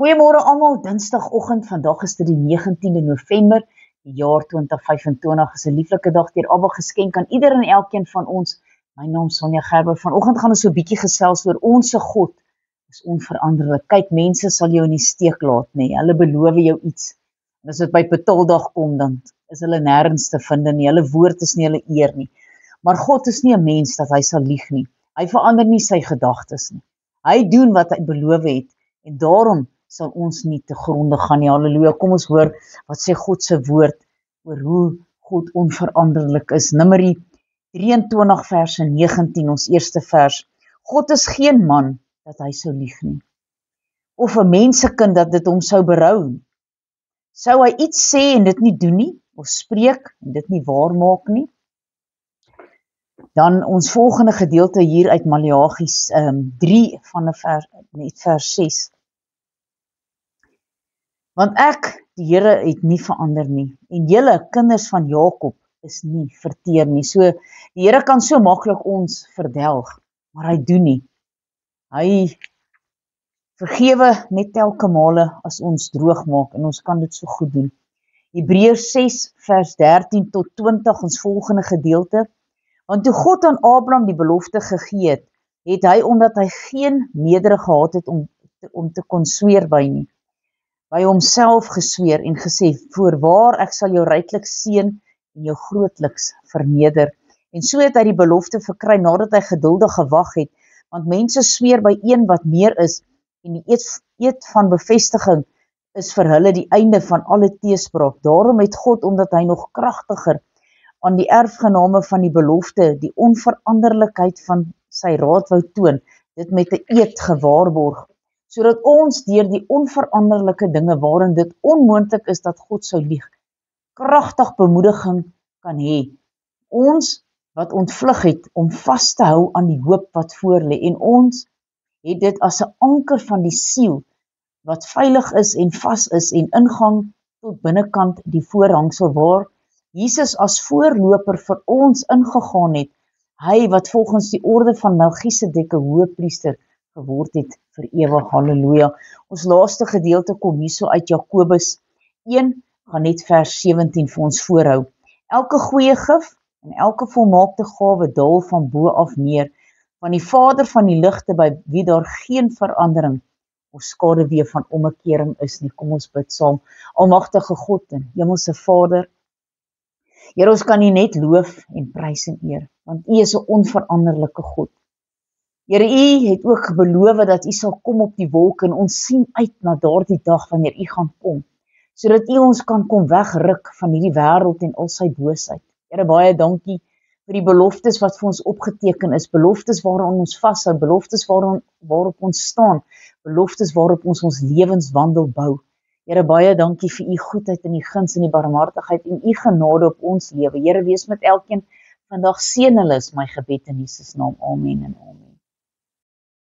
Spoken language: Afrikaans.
Goeiemôre almal, Dinsdagoggend, vandag is dit die 19de November, die jaar 2025, is 'n lieflike dag deur Abba geskenk aan ieder en elkeen van ons. My naam is Sonja Gerber, vanoggend gaan ons so 'n bietjie gesels oor ons God is onveranderlik. Kyk, mense sal jou in die steek laat, nee, hulle beloof jou iets. En as dit by betaaldag kom, dan is hulle nêrens te vind nie, hulle woord is nie hulle eer nie. Maar God is nie 'n mens dat hy sal lieg nie. Hy verander nie sy gedagtes nie. Hy doen wat hy beloof het en daarom sal ons nie te gronde gaan nie. Halleluja. Kom ons hoor wat sê God se woord oor hoe God onveranderlik is. Numeri 23 vers 19, ons eerste vers. God is geen man dat hy sou lieg nie, of 'n mensekind dat dit hom sou berou. Sou hy iets sê en dit nie doen nie, of spreek en dit nie waar maak nie? Dan ons volgende gedeelte hier uit Maleagi 3 van vers 6. Want ek, die Here, het nie verander nie, en julle kinders van Jakob is nie verteer nie. So, die Here kan so maklik ons verdelg, maar hy doen nie. Hy vergewe net telke male as ons droog maak, en ons kan dit so goed doen. Hebreërs 6 vers 13 tot 20, ons volgende gedeelte. Want toe God aan Abraham die belofte gegee het, het hy, omdat hy geen meerdere gehad het om te kon sweer by nie, by homself gesweer en gesê, voorwaar ek sal jou ryklik seën en jou grootliks verneder. En so het hy die belofte verkry nadat hy geduldig gewag het, want mense sweer by een wat meer is, en die eed van bevestiging is vir hulle die einde van alle teespraak. Daarom het God, omdat hy nog kragtiger aan die erfgename van die belofte, die onveranderlikheid van sy raad wou toon, dit met 'n eed gewaarborg, sodat ons deur die onveranderlike dinge waarin dit onmoontlik is dat God sou lieg, kragtig bemoediging kan hê. Ons wat ontvlug het om vas te hou aan die hoop wat voor lê, en ons het dit as 'n anker van die siel wat veilig is en vas is en ingang tot binnekant die voorhangsel waar Jesus as voorloper vir ons ingegaan het, hy wat volgens die orde van Melchisedek 'n hoëpriester geword het vir ewig. Halleluja. Ons laaste gedeelte kom hierso uit Jakobus 1, gaan net vers 17 vir ons voorhou. Elke goeie gif en elke volmaakte gawe daal van bo af neer, van die Vader van die ligte, by wie daar geen verandering of skaduwee van omkering is nie. Kom ons bid saam. Almagtige God en Hemelse Vader, Here, ons kan U net loof en prys en eer, want U is 'n onveranderlike God. Here, U het ook beloof dat U sal kom op die wolke, en ons sien uit na daardie dag wanneer U gaan kom, sodat U ons kan kom wegruk van hierdie wêreld en al sy boosheid. Here, baie dankie vir die beloftes wat vir ons opgeteken is, beloftes waaraan ons vashou, beloftes waarop ons staan, beloftes waarop ons lewenswandel bou. Here, baie dankie vir U goedheid en U guns en U barmhartigheid en U genade op ons lewe. Here, wees met elkeen vandag, seën hulle is my gebed in Jesus naam. Amen en amen.